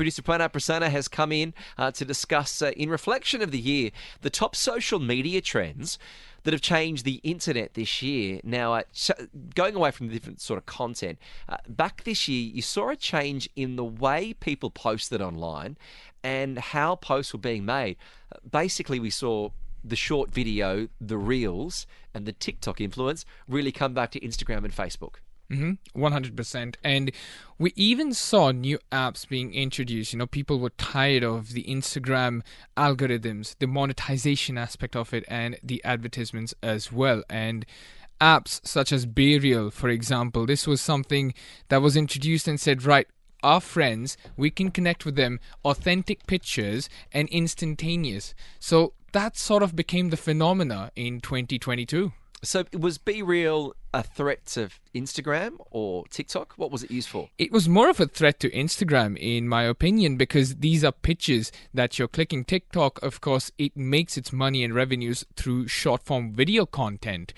Producer Pranav has come in to discuss, in reflection of the year, the top social media trends that have changed the internet this year. Now, going away from the different sort of content, back this year, you saw a change in the way people posted online and how posts were being made. Basically, we saw the short video, the reels, and the TikTok influence really come back to Instagram and Facebook. 100%. And we even saw new apps being introduced. People were tired of the Instagram algorithms, the monetization aspect of it, and the advertisements as well. And apps such as Burial, for example, this was something that was introduced and said, right, our friends, we can connect with them, authentic pictures and instantaneous. So that sort of became the phenomena in 2022. So was Be Real a threat to Instagram or TikTok? What was it used for? It was more of a threat to Instagram, in my opinion, because these are pictures that you're clicking. TikTok, of course, it makes its money and revenues through short-form video content.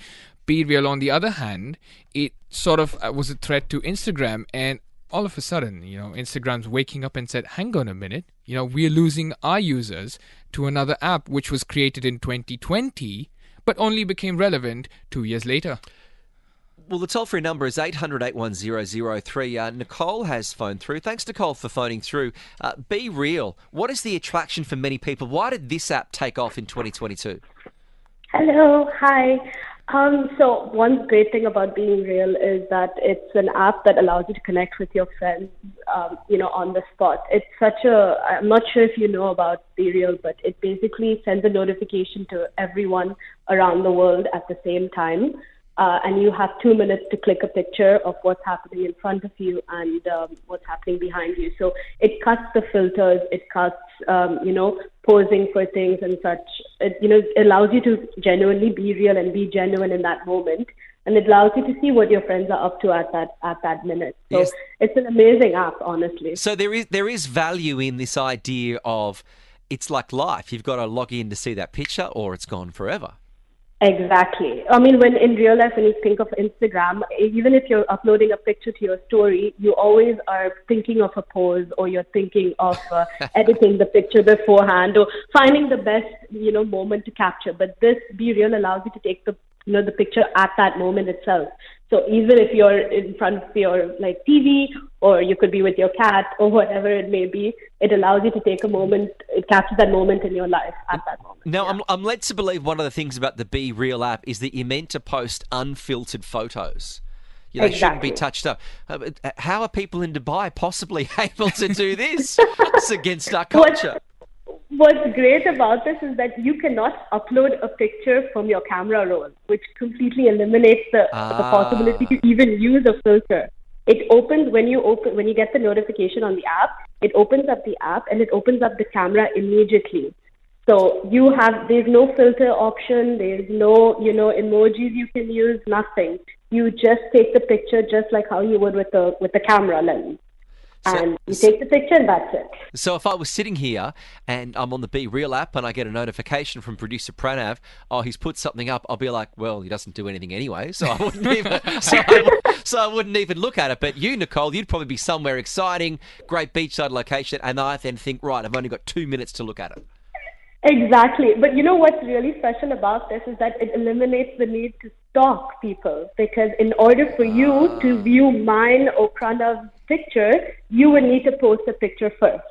Be Real, on the other hand, it sort of was a threat to Instagram, and all of a sudden, Instagram's waking up and said, hang on a minute, we're losing our users to another app which was created in 2020, but only became relevant 2 years later. Well, the toll-free number is 800-810-003. Nicole has phoned through. Thanks, Nicole, for phoning through. Be Real, what is the attraction for many people? Why did this app take off in 2022? Hello, hi. So one great thing about Being Real is that it's an app that allows you to connect with your friends, on the spot. It's I'm not sure if you know about Be Real, but it basically sends a notification to everyone around the world at the same time. And you have 2 minutes to click a picture of what's happening in front of you and what's happening behind you. So it cuts the filters, it cuts, posing for things and such. It allows you to genuinely be real and be genuine in that moment. And it allows you to see what your friends are up to at that minute. So yes. It's an amazing app, honestly. So there is value in this idea of it's like life. You've got to log in to see that picture or it's gone forever. Exactly. I mean, when in real life, when you think of Instagram, even if you're uploading a picture to your story, you always are thinking of a pose, or you're thinking of editing the picture beforehand, or finding the best, moment to capture. But this Be Real allows you to take the picture at that moment itself. So even if you're in front of your TV, or you could be with your cat or whatever it may be, it allows you to take a moment. It captures that moment in your life at that moment. Now, yeah. I'm led to believe one of the things about the Be Real app is that you're meant to post unfiltered photos. They shouldn't be touched up. How are people in Dubai possibly able to do this? It's against our culture. What's great about this is that you cannot upload a picture from your camera roll, which completely eliminates the possibility to even use a filter. It opens when you get the notification on the app, it opens up the app and it opens up the camera immediately. So there's no filter option, there's no, emojis you can use, nothing. You just take the picture just like how you would with the camera lens. And you take the picture and that's it. So if I was sitting here and I'm on the Be Real app and I get a notification from producer Pranav, he's put something up, I'll be like, well, he doesn't do anything anyway, so I wouldn't even I wouldn't even look at it. But you, Nicole, you'd probably be somewhere exciting, great beachside location, and I then think, right, I've only got 2 minutes to look at it. Exactly. But what's really special about this is that it eliminates the need to stalk people, because in order for you to view mine or Pranav's picture, you would need to post a picture first.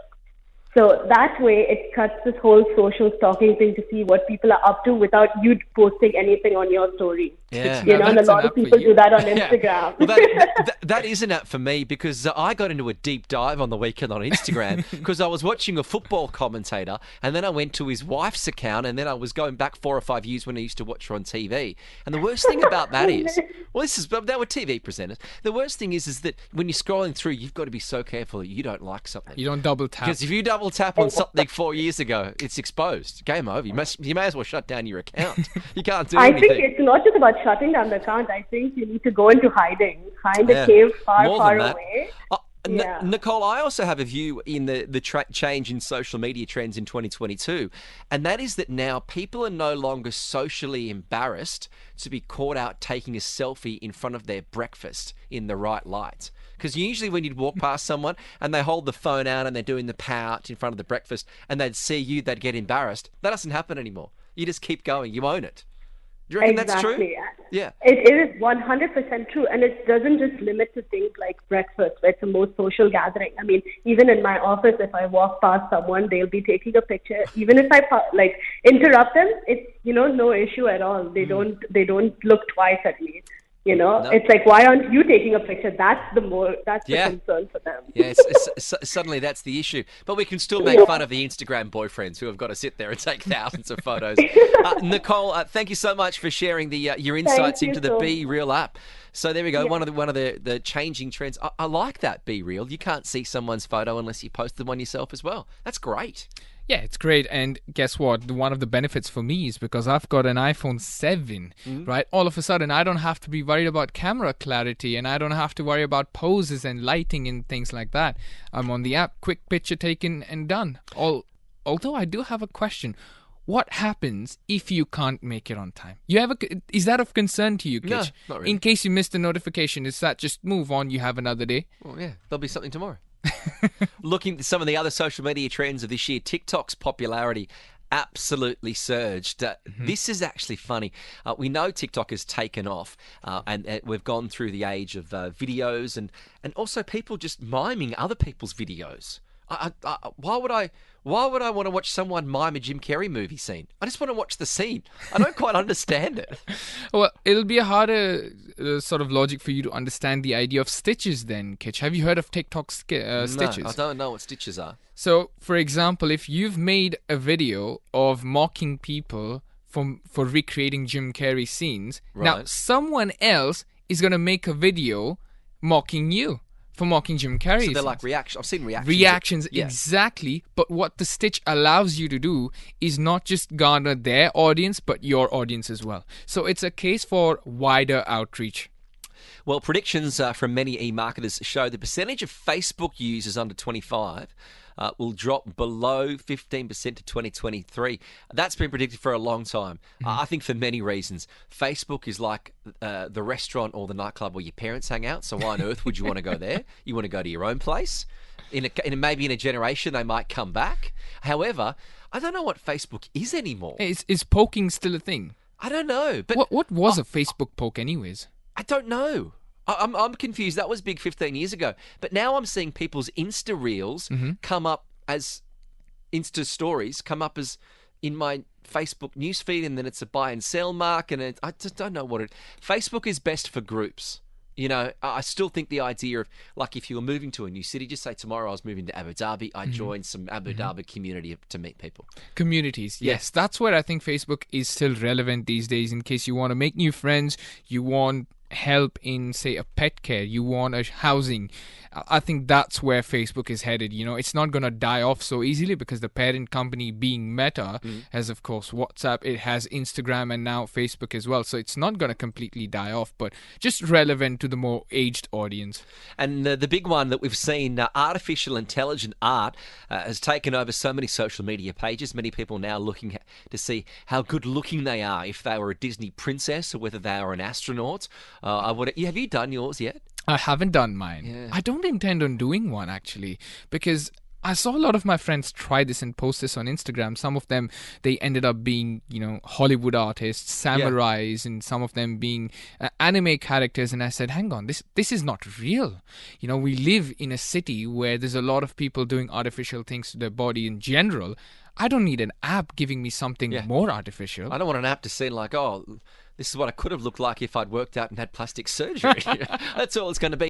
So that way it cuts this whole social stalking thing to see what people are up to without you posting anything on your story. Yeah. And a lot of people do that on Instagram. Well, that is an app for me, because I got into a deep dive on the weekend on Instagram because I was watching a football commentator, and then I went to his wife's account, and then I was going back 4 or 5 years when I used to watch her on TV. And the worst thing about that is, they were TV presenters. The worst thing is that when you're scrolling through, you've got to be so careful that you don't like something. You don't double tap. Because if you double tap on something 4 years ago, it's exposed. Game over. You may as well shut down your account. You can't do anything. I think it's not just about shutting down the account. I think you need to go into hiding. Find a cave far away. Yeah. Nicole, I also have a view in the change in social media trends in 2022, and that is that now people are no longer socially embarrassed to be caught out taking a selfie in front of their breakfast in the right light. Because usually when you'd walk past someone and they hold the phone out and they're doing the pout in front of the breakfast and they'd see you, they'd get embarrassed. That doesn't happen anymore. You just keep going. You own it. Do you reckon that's true? Yeah. It is 100% true. And it doesn't just limit to things like breakfast, where it's the most social gathering. I mean, even in my office, if I walk past someone, they'll be taking a picture. Even if I interrupt them, it's, no issue at all. They don't look twice at me. No. It's like, why aren't you taking a picture? That's the concern for them. Yeah, suddenly that's the issue. But we can still make fun of the Instagram boyfriends who have got to sit there and take thousands of photos. Nicole, thank you so much for sharing your insights into the Be Real app. So there we go. Yeah. One of the changing trends. I like that, Be Real. You can't see someone's photo unless you post them on yourself as well. That's great. Yeah, it's great. And guess what? One of the benefits for me is because I've got an iPhone 7, right? All of a sudden, I don't have to be worried about camera clarity, and I don't have to worry about poses and lighting and things like that. I'm on the app, quick picture taken and done. Although I do have a question. What happens if you can't make it on time? Is that of concern to you, Kitch? No, not really. In case you missed a notification, is that just move on, you have another day? Well, yeah, there'll be something tomorrow. Looking at some of the other social media trends of this year, TikTok's popularity absolutely surged. This is actually funny. We know TikTok has taken off, and we've gone through the age of videos and also people just miming other people's videos. Why would I want to watch someone mime a Jim Carrey movie scene? I just want to watch the scene. I don't quite understand it. Well, it'll be a harder sort of logic for you to understand the idea of stitches then, Kitch. Have you heard of TikTok's stitches? No, I don't know what stitches are. So, for example, if you've made a video of mocking people for recreating Jim Carrey scenes, now someone else is going to make a video mocking you for mocking Jim Carrey. So they're like reactions. I've seen reactions. Reactions, exactly. But what the stitch allows you to do is not just garner their audience, but your audience as well. So it's a case for wider outreach. Well, predictions from many e-marketers show the percentage of Facebook users under 25 will drop below 15% to 2023. That's been predicted for a long time. I think for many reasons. Facebook is like the restaurant or the nightclub where your parents hang out. So why on earth would you want to go there? You want to go to your own place. Maybe in a generation they might come back. However, I don't know what Facebook is anymore. Is poking still a thing? I don't know. But what was a Facebook poke anyways? I don't know. I'm confused. That was big 15 years ago. But now I'm seeing people's Insta Reels come up as Insta Stories, come up as in my Facebook newsfeed, and then it's a buy and sell mark, and I just don't know what it... Facebook is best for groups. I still think the idea of, like, if you were moving to a new city, just say tomorrow I was moving to Abu Dhabi, I joined some Abu Dhabi community to meet people. Communities, yes. That's where I think Facebook is still relevant these days, in case you want to make new friends, you want help in, say, a pet care, you want a housing. I think that's where Facebook is headed. It's not going to die off so easily because the parent company being Meta has, of course, WhatsApp, it has Instagram, and now Facebook as well. So it's not going to completely die off, but just relevant to the more aged audience. And the big one that we've seen, artificial intelligent art, has taken over so many social media pages. Many people now looking to see how good looking they are, if they were a Disney princess or whether they were an astronaut. Have you done yours yet? I haven't done mine. Yeah. I don't intend on doing one, actually, because I saw a lot of my friends try this and post this on Instagram. Some of them, they ended up being, Hollywood artists, samurais, and some of them being anime characters. And I said, hang on, this is not real. We live in a city where there's a lot of people doing artificial things to their body in general. I don't need an app giving me something more artificial. I don't want an app to seem like, this is what I could have looked like if I'd worked out and had plastic surgery. That's all it's going to be.